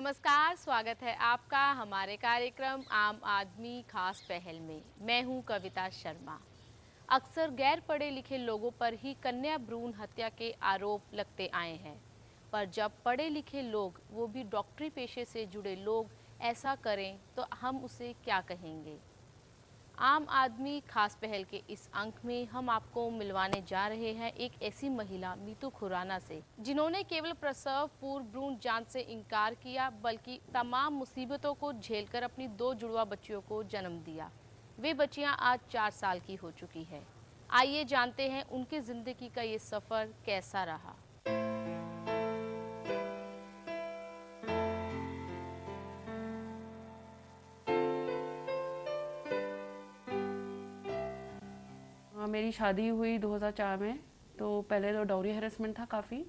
नमस्कार, स्वागत है आपका हमारे कार्यक्रम आम आदमी खास पहल में। मैं हूं कविता शर्मा। अक्सर गैर पढ़े लिखे लोगों पर ही कन्या भ्रूण हत्या के आरोप लगते आए हैं, पर जब पढ़े लिखे लोग, वो भी डॉक्टरी पेशे से जुड़े लोग ऐसा करें तो हम उसे क्या कहेंगे। आम आदमी खास पहल के इस अंक में हम आपको मिलवाने जा रहे हैं एक ऐसी महिला मीतू खुराना से, जिन्होंने केवल प्रसव पूर्व भ्रूण जांच से इनकार किया, बल्कि तमाम मुसीबतों को झेलकर अपनी 2 जुड़वा बच्चियों को जन्म दिया। वे बच्चियां आज 4 साल की हो चुकी है। आइए जानते हैं उनकी जिंदगी का ये सफर कैसा रहा। मेरी शादी हुई 2004 में। तो पहले तो डाउरी हैरेसमेंट था काफ़ी।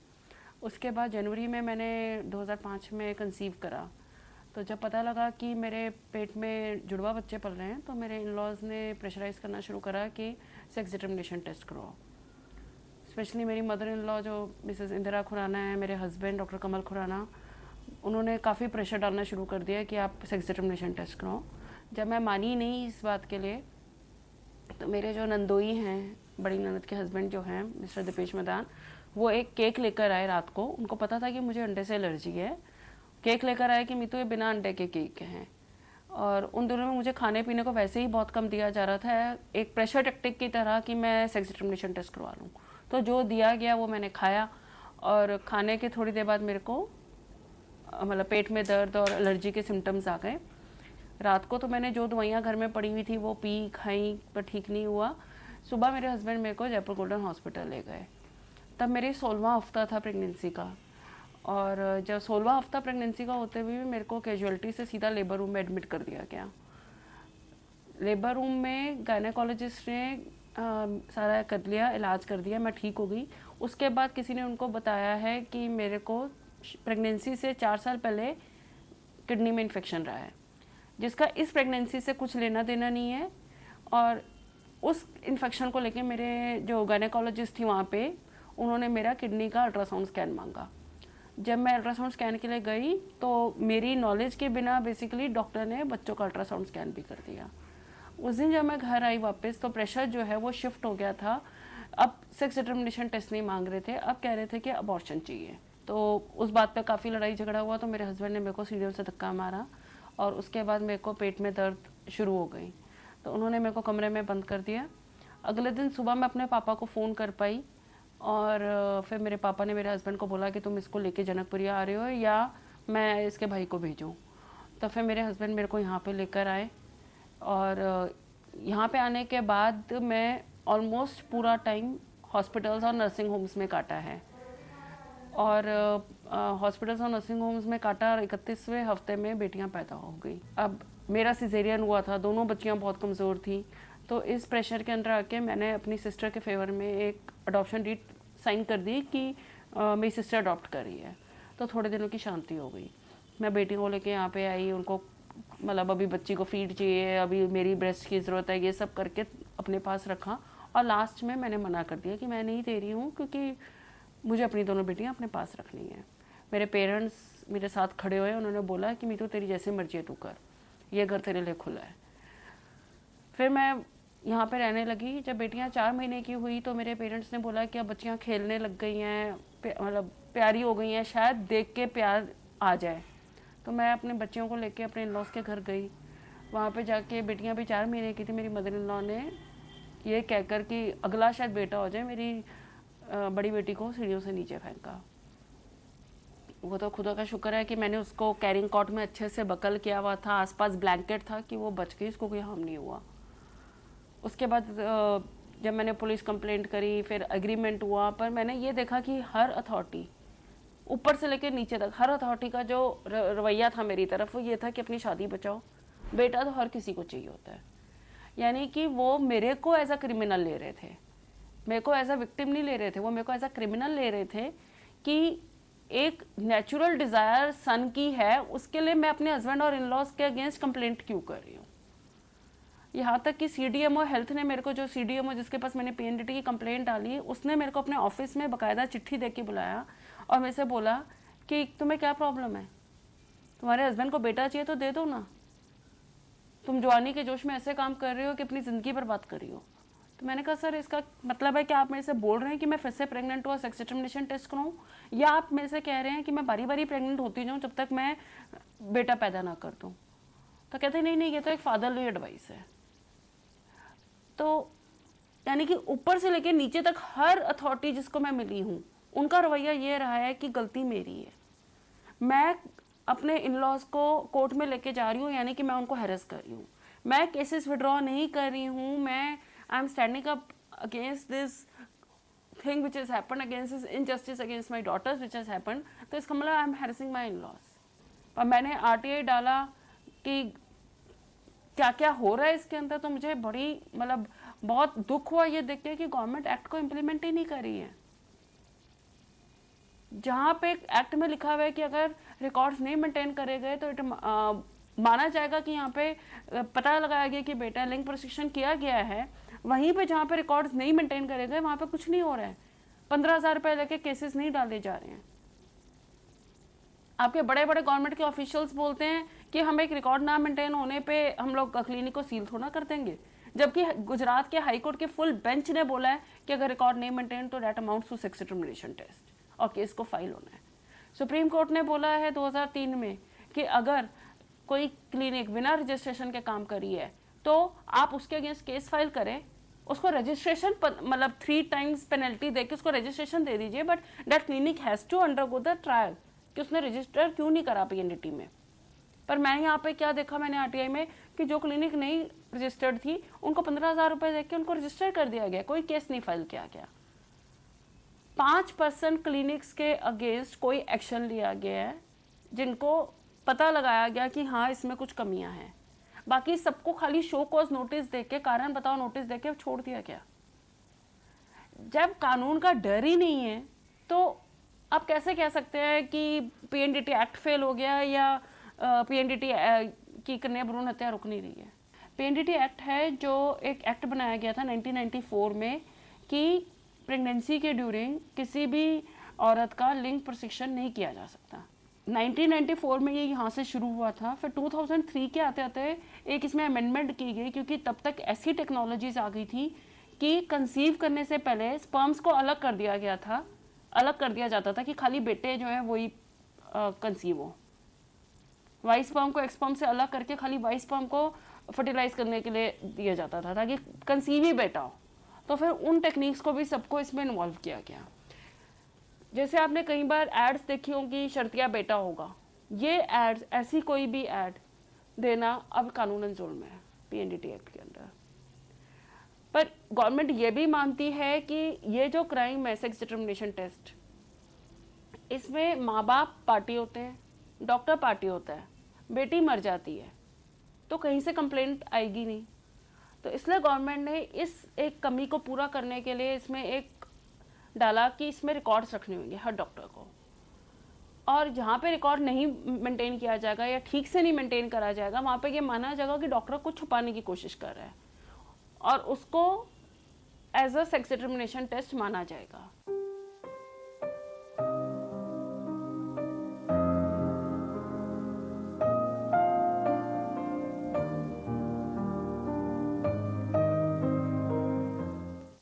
उसके बाद जनवरी में मैंने 2005 में कंसीव करा। तो जब पता लगा कि मेरे पेट में जुड़वा बच्चे पल रहे हैं, तो मेरे इन लॉज ने प्रेशराइज करना शुरू करा कि सेक्स डिटर्मिनेशन टेस्ट करवाओ। स्पेशली मेरी मदर इन लॉ जो मिसेस इंदिरा खुराना है, मेरे हस्बैंड डॉक्टर कमल खुराना, उन्होंने काफ़ी प्रेशर डालना शुरू कर दिया कि आप सेक्स डिटर्मिनेशन टेस्ट कराओ। जब मैं मानी नहीं इस बात के लिए, तो मेरे जो नंदोई हैं, बड़ी ननद के हस्बैंड जो हैं मिस्टर दीपेश मैदान, वो एक केक लेकर आए रात को। उनको पता था कि मुझे अंडे से एलर्जी है। केक लेकर आए कि मीतू ये बिना अंडे के केक हैं। और उन दिनों में मुझे खाने पीने को वैसे ही बहुत कम दिया जा रहा था, एक प्रेशर टेक्टिक की तरह कि मैं सेक्स डिटर्मिनेशन टेस्ट करवा लूँ। तो जो दिया गया वो मैंने खाया, और खाने के थोड़ी देर बाद मेरे को मतलब पेट में दर्द और एलर्जी के सिम्टम्स आ गए। रात को तो मैंने जो दवाइयाँ घर में पड़ी हुई थी वो पी खाई, पर ठीक नहीं हुआ। सुबह मेरे हस्बैंड मेरे को जयपुर गोल्डन हॉस्पिटल ले गए। तब मेरे 16वां हफ्ता था प्रेगनेंसी का। और जब 16वां हफ्ता प्रेगनेंसी का होते हुए भी मेरे को कैजुअलिटी से सीधा लेबर रूम में एडमिट कर दिया गया। लेबर रूम में गायनेकोलॉजिस्ट ने सारा कर लिया, इलाज कर दिया, मैं ठीक हो गई। उसके बाद किसी ने उनको बताया है कि मेरे को प्रेगनेंसी से 4 साल पहले किडनी में इन्फेक्शन रहा है, जिसका इस प्रेगनेंसी से कुछ लेना देना नहीं है। और उस इन्फेक्शन को लेके मेरे जो गायनेकोलॉजिस्ट थी वहाँ पे, उन्होंने मेरा किडनी का अल्ट्रासाउंड स्कैन मांगा। जब मैं अल्ट्रासाउंड स्कैन के लिए गई तो मेरी नॉलेज के बिना बेसिकली डॉक्टर ने बच्चों का अल्ट्रासाउंड स्कैन भी कर दिया। उस दिन जब मैं घर आई वापस, तो प्रेशर जो है वो शिफ्ट हो गया था। अब सेक्स डिटर्मिनेशन टेस्ट नहीं मांग रहे थे, अब कह रहे थे कि अबॉर्शन चाहिए। तो उस बात पे काफ़ी लड़ाई झगड़ा हुआ। तो मेरे हस्बैंड ने मेरे को सीढ़ियों से धक्का मारा, और उसके बाद मेरे को पेट में दर्द शुरू हो गई। तो उन्होंने मेरे को कमरे में बंद कर दिया। अगले दिन सुबह मैं अपने पापा को फ़ोन कर पाई, और फिर मेरे पापा ने मेरे हस्बैंड को बोला कि तुम इसको लेके जनकपुरी आ रहे हो या मैं इसके भाई को भेजूँ। तो फिर मेरे हस्बैंड मेरे को यहाँ पे लेकर आए, और यहाँ पे आने के बाद मैं ऑलमोस्ट पूरा टाइम हॉस्पिटल्स और नर्सिंग होम्स में काटा है। और हॉस्पिटल्स और नर्सिंग होम्स में काटा, और 31वें हफ्ते में बेटियां पैदा हो गई। अब मेरा सिजेरियन हुआ था, दोनों बच्चियां बहुत कमज़ोर थी। तो इस प्रेशर के अंदर आके मैंने अपनी सिस्टर के फेवर में एक अडॉप्शन डीड साइन कर दी कि मेरी सिस्टर अडॉप्ट कर रही है। तो थोड़े दिनों की शांति हो गई। मैं बेटी को लेके यहाँ पे आई, उनको मतलब अभी बच्ची को फीड चाहिए, अभी मेरी ब्रेस्ट की ज़रूरत है, ये सब करके अपने पास रखा। और लास्ट में मैंने मना कर दिया कि मैं नहीं दे रही हूँ, क्योंकि मुझे अपनी दोनों बेटियां अपने पास रखनी है। मेरे पेरेंट्स मेरे साथ खड़े हुए, उन्होंने बोला कि मीतू तेरी जैसे मर्जी है तू कर, ये घर तेरे लिए खुला है। फिर मैं यहाँ पे रहने लगी। जब बेटियां 4 महीने की हुई तो मेरे पेरेंट्स ने बोला कि अब बच्चियाँ खेलने लग गई हैं, मतलब प्यारी हो गई हैं, शायद देख के प्यार आ जाए। तो मैं अपने बच्चियों को लेके अपने इन लॉज के घर गई। वहाँ पे जाके बेटियाँ भी 4 महीने की थी। मेरी मदर इन लॉ ने ये कहकर कि अगला शायद बेटा हो जाए, मेरी बड़ी बेटी को सीढ़ियों से नीचे फेंका। वो तो खुदा का शुक्र है कि मैंने उसको कैरिंग कॉट में अच्छे से बकल किया हुआ था, आसपास ब्लैंकेट था कि वो बच गई, उसको कोई हार्म नहीं हुआ। उसके बाद जब मैंने पुलिस कंप्लेंट करी, फिर एग्रीमेंट हुआ, पर मैंने ये देखा कि हर अथॉरिटी ऊपर से लेकर नीचे तक, हर अथॉरिटी का जो रवैया था मेरी तरफ, वो ये था कि अपनी शादी बचाओ, बेटा तो हर किसी को चाहिए होता है। यानी कि वो मेरे को एज अ क्रिमिनल ले रहे थे, मेरे को एज अ विक्टिम नहीं ले रहे थे, वो मेरे को एज अ क्रिमिनल ले रहे थे कि एक नेचुरल डिजायर सन की है, उसके लिए मैं अपने हस्बैंड और इन लॉज के अगेंस्ट कंप्लेंट क्यों कर रही हूँ। यहाँ तक कि सीडीएमओ हेल्थ ने मेरे को, जो सीडीएमओ जिसके पास मैंने पीएनडीटी की कंप्लेंट डाली, उसने मेरे को अपने ऑफिस में बाकायदा चिट्ठी दे के बुलाया और मेरे से बोला कि तुम्हें क्या प्रॉब्लम है, तुम्हारे हस्बैंड को बेटा चाहिए तो दे दो ना, तुम जवानी के जोश में ऐसे काम कर रहे हो कि अपनी ज़िंदगी बर्बाद कर रही हो। तो मैंने कहा सर इसका मतलब है कि आप मेरे से बोल रहे हैं कि मैं फिर से प्रेग्नेंट हुआ सेक्स डिटर्मिनेशन टेस्ट कराऊं, या आप मेरे से कह रहे हैं कि मैं बारी बारी प्रेग्नेंट होती जाऊं जब तक मैं बेटा पैदा ना कर दूं। तो कहते नहीं नहीं, ये तो एक फादरली एडवाइस है। तो यानी कि ऊपर से लेकर नीचे तक हर अथॉरिटी जिसको मैं मिली हूँ उनका रवैया ये रहा है कि गलती मेरी है, मैं अपने इन लॉज को कोर्ट में लेके जा रही हूँ, यानी कि मैं उनको हैरेस कर रही हूँ, मैं केसेस विड्रॉ नहीं कर रही हूँ, मैं I am standing up against this thing which is happen, against this injustice against my daughters which has happen. तो इसका मतलब I am harassing my in laws. पर मैंने आरटीआई डाला कि क्या क्या हो रहा है इसके अंदर, तो मुझे बड़ी मतलब बहुत दुख हुआ ये देख के कि गवर्नमेंट एक्ट को इम्प्लीमेंट ही नहीं कर रही है। जहाँ पे एक्ट में लिखा हुआ है कि अगर रिकॉर्ड्स नहीं मेंटेन करे गए तो माना जाएगा कि यहाँ पे पता लगाया गया कि बेटा लिंग प्रशिक्षण किया गया है, वहीं पे जहाँ पे रिकॉर्ड्स नहीं मेंटेन करे गए वहाँ पे कुछ नहीं हो रहा है, 15,000 रुपये लेके केसेस नहीं डाले जा रहे हैं। आपके बड़े बड़े गवर्नमेंट के ऑफिशियल्स बोलते हैं कि हम एक रिकॉर्ड ना मेंटेन होने पे हम लोग क्लिनिक को सील थोड़ा कर देंगे, जबकि गुजरात के हाईकोर्ट के फुल बेंच ने बोला है कि अगर रिकॉर्ड नहीं मेंटेन तो that amounts to sex determination test और केस को फाइल होना है। सुप्रीम कोर्ट ने बोला है 2003 में कि अगर कोई क्लिनिक बिना रजिस्ट्रेशन के काम करी है तो आप उसके अगेंस्ट केस फाइल करें, उसको रजिस्ट्रेशन मतलब 3 टाइम्स पेनल्टी देके उसको रजिस्ट्रेशन दे दीजिए, but that clinic has to undergo the trial कि उसने रजिस्टर क्यों नहीं करा पीएनडीटी में। पर मैंने यहाँ पे क्या देखा, मैंने आरटीआई में कि जो क्लिनिक नहीं रजिस्टर्ड थी उनको 15,000 रुपये देके उनको रजिस्टर कर दिया गया, कोई केस नहीं फाइल किया गया। 5% क्लिनिक्स के अगेंस्ट कोई एक्शन लिया गया है जिनको पता लगाया गया कि हाँ इसमें कुछ कमियां हैं, बाकी सबको खाली शो कॉज नोटिस देके, कारण बताओ नोटिस देके छोड़ दिया गया। जब कानून का डर ही नहीं है तो आप कैसे कह सकते हैं कि पीएनडीटी एक्ट फेल हो गया या पीएनडीटी की कन्या भ्रूण हत्या रुक नहीं रही है। पीएनडीटी एक्ट है जो एक एक्ट बनाया गया था 1994 में कि प्रेगनेंसी के ड्यूरिंग किसी भी औरत का लिंग प्रशिक्षण नहीं किया जा सकता। 1994 में ये यहाँ से शुरू हुआ था, फिर 2003 के आते आते एक इसमें अमेंडमेंट की गई, क्योंकि तब तक ऐसी टेक्नोलॉजीज आ गई थी कि कंसीव करने से पहले स्पर्म्स को अलग कर दिया गया था, अलग कर दिया जाता था कि खाली बेटे जो है वही कंसीव हो। वाई स्पर्म को एक्स स्पर्म से अलग करके खाली वाई स्पर्म को फर्टिलाइज करने के लिए दिया जाता था ताकि कंसीव ही बेटा हो। तो फिर उन टेक्निक्स को भी सबको इसमें इन्वॉल्व किया गया। जैसे आपने कई बार एड्स देखी होंगी, शर्तिया बेटा होगा, ये एड्स, ऐसी कोई भी एड देना अब कानूनन जुर्म है पीएनडीटी एक्ट के अंदर। पर गवर्नमेंट ये भी मानती है कि ये जो क्राइम है सेक्स डिटर्मिनेशन टेस्ट, इसमें माँ बाप पार्टी होते हैं, डॉक्टर पार्टी होता है, बेटी मर जाती है तो कहीं से कंप्लेंट आएगी नहीं। तो इसलिए गवर्नमेंट ने इस एक कमी को पूरा करने के लिए इसमें एक डाला कि इसमें रिकॉर्ड्स रखने होंगे हर डॉक्टर को, और जहाँ पे रिकॉर्ड नहीं मेंटेन किया जाएगा या ठीक से नहीं मेंटेन करा जाएगा वहाँ पे ये माना जाएगा कि डॉक्टर कुछ छुपाने की कोशिश कर रहा है और उसको as a sex determination test माना जाएगा।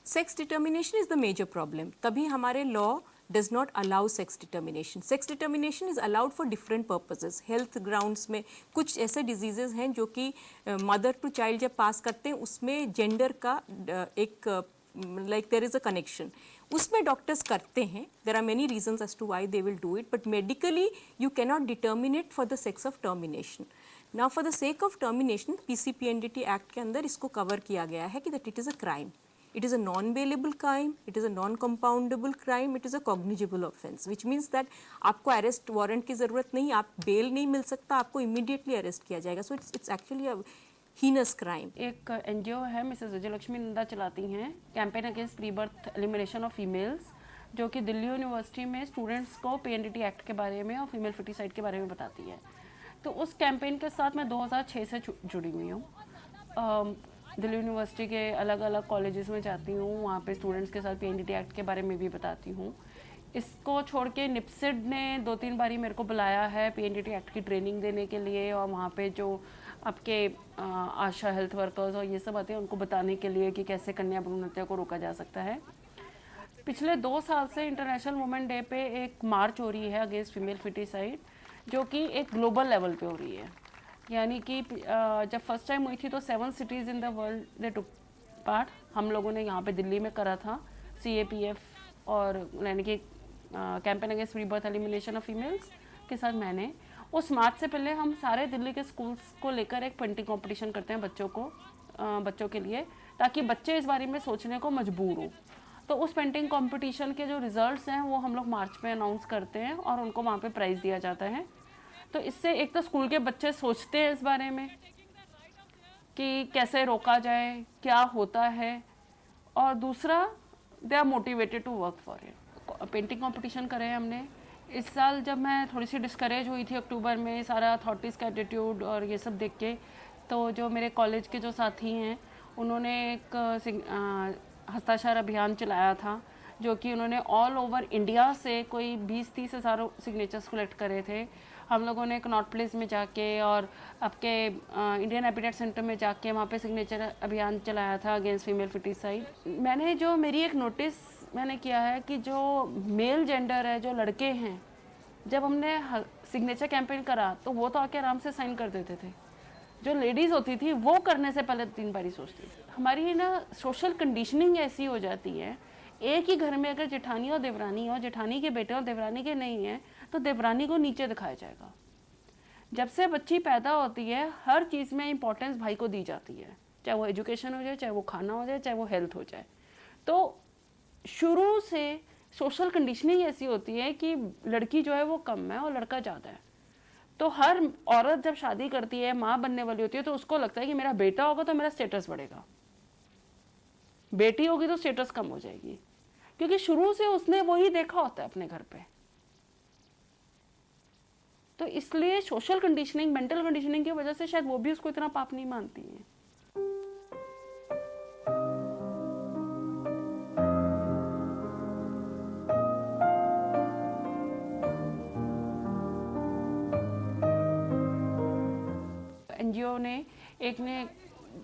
Sex determination is the major problem. तभी हमारे law does not allow sex determination. Sex determination is allowed for different purposes. Health grounds में कुछ ऐसे डिजीजेज हैं जो कि मदर टू चाइल्ड जब पास करते हैं उसमें जेंडर का एक like there is a connection, उसमें डॉक्टर्स करते हैं। There are many reasons as to why they will do it, but medically you cannot determine it for the sex of termination. Now for the sake of termination PCPNDT act के अंदर इसको कवर किया गया है कि that it is a crime, it is a non-bailable crime, it is a non-compoundable crime, it is a cognizable offense, which means that आपको arrest warrant की ज़रूरत नहीं, आप bail नहीं मिल सकता, आपको immediately arrest किया जाएगा। So it's actually a heinous crime. एक NGO है मिसेस विजयलक्ष्मी नंदा चलाती हैं, campaign against pre birth elimination of females, जो कि दिल्ली यूनिवर्सिटी में स्टूडेंट्स को पीएनडीटी एक्ट के बारे में और फीमेल फर्टिसाइड के बारे में बताती है। तो उस कैंपेन के साथ मैं 2006 से जुड़ी हुई हूँ। दिल्ली यूनिवर्सिटी के अलग अलग कॉलेजेस में जाती हूँ, वहाँ पे स्टूडेंट्स के साथ पीएनडीटी एक्ट के बारे में भी बताती हूँ इसको छोड़ के निप्सिड ने 2-3 बारी मेरे को बुलाया है पीएनडीटी एक्ट की ट्रेनिंग देने के लिए, और वहाँ पे जो आपके आशा हेल्थ वर्कर्स और ये सब आते हैं उनको बताने के लिए कि कैसे कन्या भ्रूण हत्या को रोका जा सकता है। पिछले 2 साल से इंटरनेशनल वुमेन डे पे एक मार्च हो रही है अगेंस्ट फीमेल फिटिसाइड, जो कि एक ग्लोबल लेवल पे हो रही है। यानी कि जब फर्स्ट टाइम हुई थी तो 7 cities in the world they took part. हम लोगों ने यहाँ पे दिल्ली में करा था CAPF, और यानी कि campaign against free birth elimination of females के साथ मैंने उस मार्च से पहले हम सारे दिल्ली के स्कूल्स को लेकर एक पेंटिंग कंपटीशन करते हैं बच्चों के लिए, ताकि बच्चे इस बारे में सोचने को मजबूर हो। तो उस पेंटिंग कंपटीशन के जो रिजल्ट्स हैं वो हम लोग मार्च में अनाउंस करते हैं और उनको वहाँ पे प्राइज़ दिया जाता है। तो इससे एक तो स्कूल के बच्चे सोचते हैं इस बारे में कि कैसे रोका जाए, क्या होता है, और दूसरा they are motivated to work for it. Painting competition करे हमने इस साल। जब मैं थोड़ी सी डिस्करेज हुई थी अक्टूबर में सारा अथॉरिटीज़ का एटीट्यूड और ये सब देख के, तो जो मेरे कॉलेज के जो साथी हैं उन्होंने एक हस्ताक्षर अभियान चलाया था, जो कि उन्होंने ऑल ओवर इंडिया से कोई 20-30 हज़ार सिग्नेचर्स कलेक्ट करे थे। हम लोगों ने कनॉट प्लेस में जाके और आपके इंडियन हैबिटेट सेंटर में जाके वहाँ पे सिग्नेचर अभियान चलाया था अगेंस्ट फीमेल फिटिसाइड। मैंने जो मेरी एक नोटिस मैंने किया है कि जो मेल जेंडर है, जो लड़के हैं, जब हमने सिग्नेचर कैंपेन करा तो वो तो आके आराम से साइन कर देते थे। जो लेडीज़ होती थी वो करने से पहले 3 बारी सोचती थी। हमारी ना सोशल कंडीशनिंग ऐसी हो जाती है, एक ही घर में अगर जेठानी और देवरानी हो, जेठानी के बेटे और देवरानी के नहीं है, तो देवरानी को नीचे दिखाया जाएगा। जब से बच्ची पैदा होती है हर चीज़ में इंपॉर्टेंस भाई को दी जाती है, चाहे वो एजुकेशन हो जाए, चाहे वो खाना हो जाए, चाहे वो हेल्थ हो जाए। तो शुरू से सोशल कंडीशनिंग ऐसी होती है कि लड़की जो है वो कम है और लड़का ज़्यादा है। तो हर औरत जब शादी करती है, माँ बनने वाली होती है, तो उसको लगता है कि मेरा बेटा होगा तो मेरा स्टेटस बढ़ेगा, बेटी होगी तो स्टेटस कम हो जाएगी, क्योंकि शुरू से उसने वही देखा होता है अपने घर पे। तो इसलिए सोशल कंडीशनिंग, मेंटल कंडीशनिंग की वजह से शायद वो भी उसको इतना पाप नहीं मानती है। NGO ने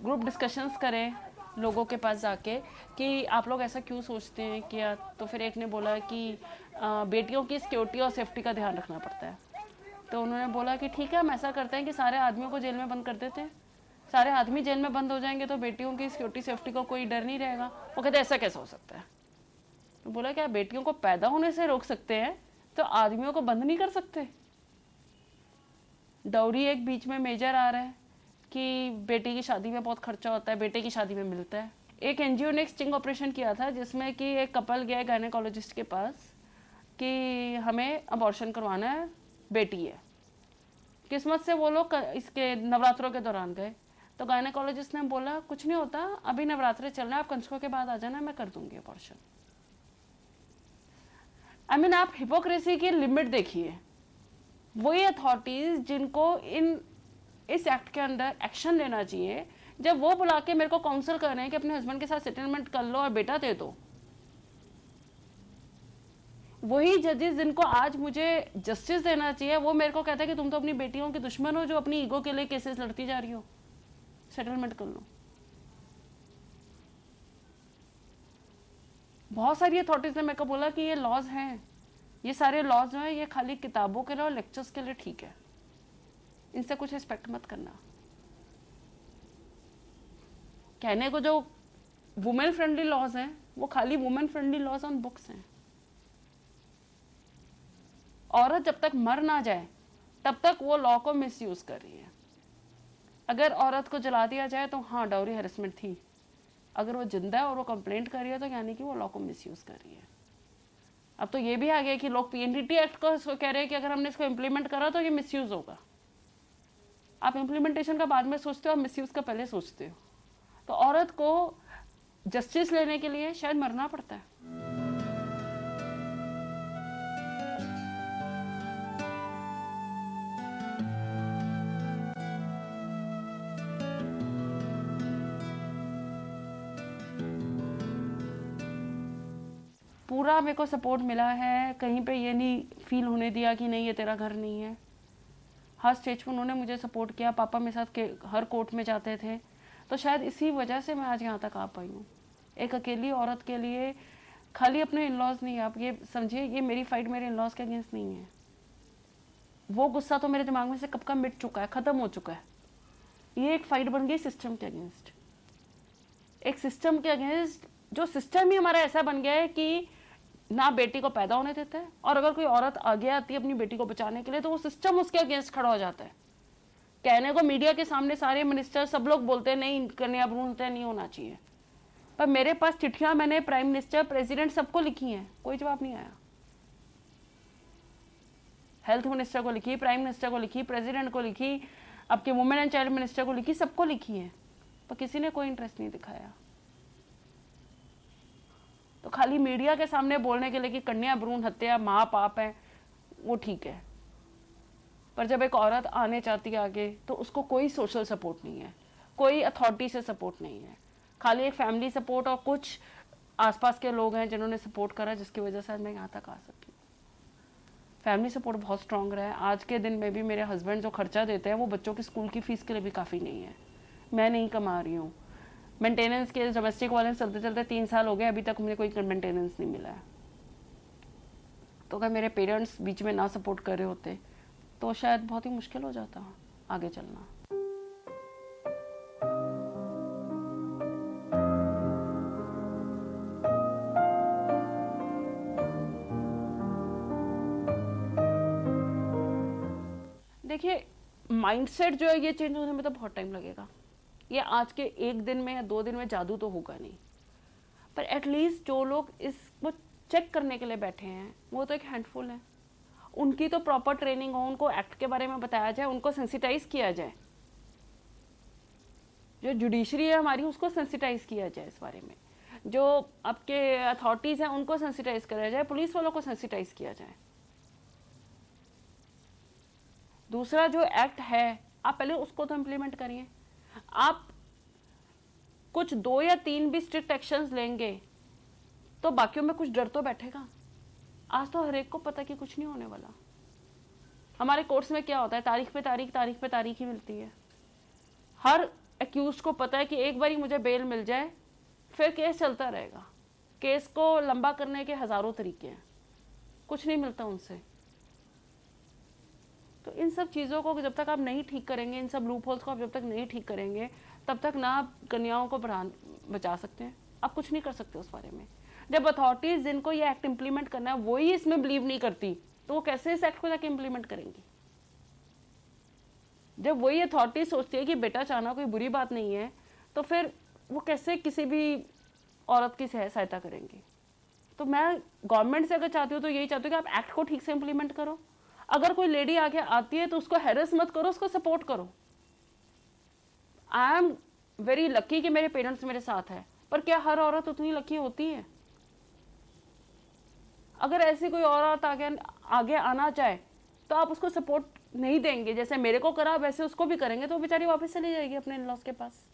ग्रुप डिस्कशंस करे लोगों के पास जाके कि आप लोग ऐसा क्यों सोचते हैं क्या। तो फिर एक ने बोला कि बेटियों की सिक्योरिटी और सेफ्टी का ध्यान रखना पड़ता है। तो उन्होंने बोला कि ठीक है, हम ऐसा करते हैं कि सारे आदमियों को जेल में बंद कर देते हैं, सारे आदमी जेल में बंद हो जाएंगे तो बेटियों की सिक्योरिटी सेफ्टी को कोई डर नहीं रहेगा। वो कहते ऐसा कैसे हो सकता है। तो बोला क्या बेटियों को पैदा होने से रोक सकते हैं तो आदमियों को बंद नहीं कर सकते। डाउरी एक बीच में मेजर आ रहा है कि बेटी की शादी में बहुत खर्चा होता है, बेटे की शादी में मिलता है। एक NGO ने एक स्टिंग ऑपरेशन किया था जिसमें कि एक कपल गया गायनेकोलॉजिस्ट के पास कि हमें अबॉर्शन करवाना है, बेटी है। किस्मत से वो लोग इसके नवरात्रों के दौरान गए, तो गायनेकोलॉजिस्ट ने बोला कुछ नहीं होता, अभी नवरात्रे चल रहे हैं, आप कंजकों के बाद आ जाना, मैं कर दूंगी अबॉर्शन। आई मीन आप हिपोक्रेसी की लिमिट देखिए। वही अथॉरिटीज जिनको इस एक्ट के अंदर एक्शन लेना चाहिए, जब वो बुला के मेरे को काउंसिल कर रहे हैं कि अपने हस्बैंड के साथ सेटलमेंट कर लो और बेटा दे दो। वही जजेस जिनको आज मुझे जस्टिस देना चाहिए वो मेरे को कहता है कि तुम तो अपनी बेटियों के दुश्मन हो जो अपनी ईगो के लिए केसेस लड़ती जा रही हो, सेटलमेंट कर लो। बहुत सारी अथॉरिटीज ने मेरे को बोला कि ये लॉज हैं, ये सारे लॉज जो हैं ये खाली किताबों के लिए और लेक्चर्स के लिए ठीक है, इनसे कुछ एक्सपेक्ट मत करना। कहने को जो वुमेन फ्रेंडली लॉज हैं वो खाली women friendly laws on books हैं। औरत जब तक मर ना जाए तब तक वो लॉ को मिसयूज कर रही है। अगर औरत को जला दिया जाए तो हाँ डाउरी हैरेसमेंट थी, अगर वो जिंदा है और वो कंप्लेंट कर रही है तो यानी कि वो लॉ को मिसयूज कर रही है। अब तो ये भी आ गया कि लोग पीएनडीटी एक्ट को कह रहे हैं कि अगर हमने इसको इम्प्लीमेंट करा तो ये मिसयूज होगा। आप इम्प्लीमेंटेशन का बाद में सोचते हो, आप मिसयूज का पहले सोचते हो। तो औरत को जस्टिस लेने के लिए शायद मरना पड़ता है। पूरा मेरे को सपोर्ट मिला है, कहीं पे ये नहीं फील होने दिया कि नहीं ये तेरा घर नहीं है। हर स्टेज पर उन्होंने मुझे सपोर्ट किया। पापा मेरे साथ के हर कोर्ट में जाते थे, तो शायद इसी वजह से मैं आज यहाँ तक आ पाई हूँ। एक अकेली औरत के लिए खाली अपने इन लॉज नहीं, आप ये समझिए ये मेरी फाइट मेरे इन लॉज के अगेंस्ट नहीं है। वो गुस्सा तो मेरे दिमाग में से कब का मिट चुका है, ख़त्म हो चुका है। ये एक फाइट बन गई सिस्टम के अगेंस्ट, एक सिस्टम के अगेंस्ट, जो सिस्टम ही हमारा ऐसा बन गया है कि ना बेटी को पैदा होने देता है, और अगर कोई औरत आगे आती है अपनी बेटी को बचाने के लिए तो वो सिस्टम उसके अगेंस्ट खड़ा हो जाता है। कहने को मीडिया के सामने सारे मिनिस्टर सब लोग बोलते हैं नहीं कन्या भ्रूण हत्या नहीं होना चाहिए, पर मेरे पास चिट्ठियां मैंने प्राइम मिनिस्टर, प्रेसिडेंट सबको लिखी हैं, कोई जवाब नहीं आया। हेल्थ मिनिस्टर को लिखी, प्राइम मिनिस्टर को लिखी, प्रेसिडेंट को लिखी, आपके वुमेन एंड चाइल्ड मिनिस्टर को लिखी, सबको लिखी है, पर किसी ने कोई इंटरेस्ट नहीं दिखाया। तो खाली मीडिया के सामने बोलने के लिए कि कन्या भ्रूण हत्या महापाप है, वो ठीक है, पर जब एक औरत आने चाहती है आगे तो उसको कोई सोशल सपोर्ट नहीं है, कोई अथॉरिटी से सपोर्ट नहीं है, खाली एक फैमिली सपोर्ट और कुछ आसपास के लोग हैं जिन्होंने सपोर्ट करा, जिसकी वजह से मैं यहाँ तक आ सकी। फैमिली सपोर्ट बहुत स्ट्रांग रहा है। आज के दिन में भी मेरे हस्बैंड जो खर्चा देते हैं वो बच्चों की स्कूल की फीस के लिए भी काफ़ी नहीं है। मैं नहीं कमा रही हूँ, मेंटेनेंस के डोमेस्टिक वायलेंस चलते चलते 3 साल हो गए, अभी तक मुझे कोई मेंटेनेंस नहीं मिला है। तो अगर मेरे पेरेंट्स बीच में ना सपोर्ट कर रहे होते तो शायद बहुत ही मुश्किल हो जाता आगे चलना। देखिए माइंडसेट जो है ये चेंज होने में तो बहुत टाइम लगेगा। ये आज के 1 दिन में या 2 दिन में जादू तो होगा नहीं, पर एटलीस्ट जो लोग इसको चेक करने के लिए बैठे हैं वो तो एक हैंडफुल है। उनकी तो प्रॉपर ट्रेनिंग हो, उनको एक्ट के बारे में बताया जाए, उनको सेंसिटाइज किया जाए। जो जुडिशरी है हमारी उसको सेंसिटाइज किया जाए इस बारे में, जो आपके अथॉरिटीज हैं उनको सेंसिटाइज कराया जाए, पुलिस वालों को सेंसिटाइज किया जाए। दूसरा जो एक्ट है आप पहले उसको तो इम्प्लीमेंट करिए। आप कुछ 2 या 3 भी स्ट्रिक्ट एक्शंस लेंगे तो बाकियों में कुछ डर तो बैठेगा। आज तो हर एक को पता कि कुछ नहीं होने वाला। हमारे कोर्ट्स में क्या होता है, तारीख पे तारीख ही मिलती है। हर एक्यूज को पता है कि एक बार ही मुझे बेल मिल जाए फिर केस चलता रहेगा। केस को लंबा करने के हजारों तरीके हैं, कुछ नहीं मिलता उनसे। तो इन सब चीज़ों को जब तक आप नहीं ठीक करेंगे, इन सब लूप होल्स को आप जब तक नहीं ठीक करेंगे, तब तक ना आप कन्याओं को बचा सकते हैं, आप कुछ नहीं कर सकते उस बारे में। जब अथॉरिटीज जिनको ये एक्ट इम्प्लीमेंट करना है वही इसमें बिलीव नहीं करती तो वो कैसे इस एक्ट को जाके इम्प्लीमेंट करेंगी। जब वही अथॉरिटी सोचती है कि बेटा चाहना कोई बुरी बात नहीं है तो फिर वो कैसे किसी भी औरत की सहायता करेंगी। तो मैं गवर्नमेंट से अगर चाहती हूँ तो यही चाहती हूँ कि आप एक्ट को ठीक से इम्प्लीमेंट करो। अगर कोई लेडी आगे आती है तो उसको हैरेस मत करो, उसको सपोर्ट करो। आई एम वेरी लकी कि मेरे पेरेंट्स मेरे साथ है, पर क्या हर औरत उतनी लकी होती है? अगर ऐसी कोई औरत आगे आना चाहे तो आप उसको सपोर्ट नहीं देंगे, जैसे मेरे को करा वैसे उसको भी करेंगे तो वो बेचारी वापस चली जाएगी अपने इन-लॉज के पास।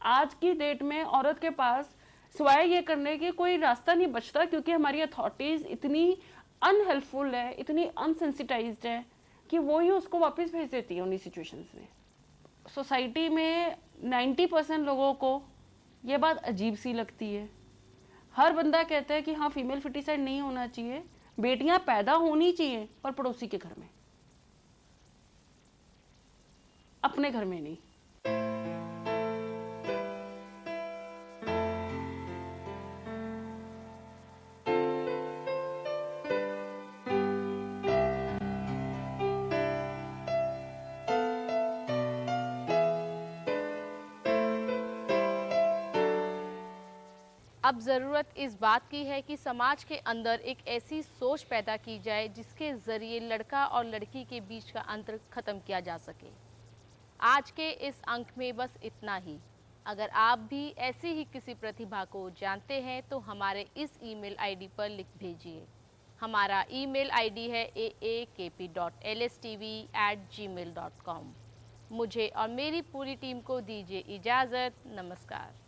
आज की डेट में औरत के पास सिवाय ये करने के कोई रास्ता नहीं बचता, क्योंकि हमारी अथॉरिटीज इतनी अनहेल्पफुल है, इतनी अनसेंसिटाइज्ड है कि वो ही उसको वापस भेज देती है उन्हीं सिचुएशंस में। सोसाइटी में 90% लोगों को ये बात अजीब सी लगती है। हर बंदा कहता है कि हाँ फीमेल फीटिसाइड नहीं होना चाहिए, बेटियां पैदा होनी चाहिए, पर पड़ोसी के घर में, अपने घर में नहीं। अब ज़रूरत इस बात की है कि समाज के अंदर एक ऐसी सोच पैदा की जाए जिसके ज़रिए लड़का और लड़की के बीच का अंतर ख़त्म किया जा सके। आज के इस अंक में बस इतना ही। अगर आप भी ऐसी ही किसी प्रतिभा को जानते हैं तो हमारे इस ईमेल आईडी पर लिख भेजिए। हमारा ईमेल आईडी है aakp.lstv@gmail.com। मुझे और मेरी पूरी टीम को दीजिए इजाज़त। नमस्कार।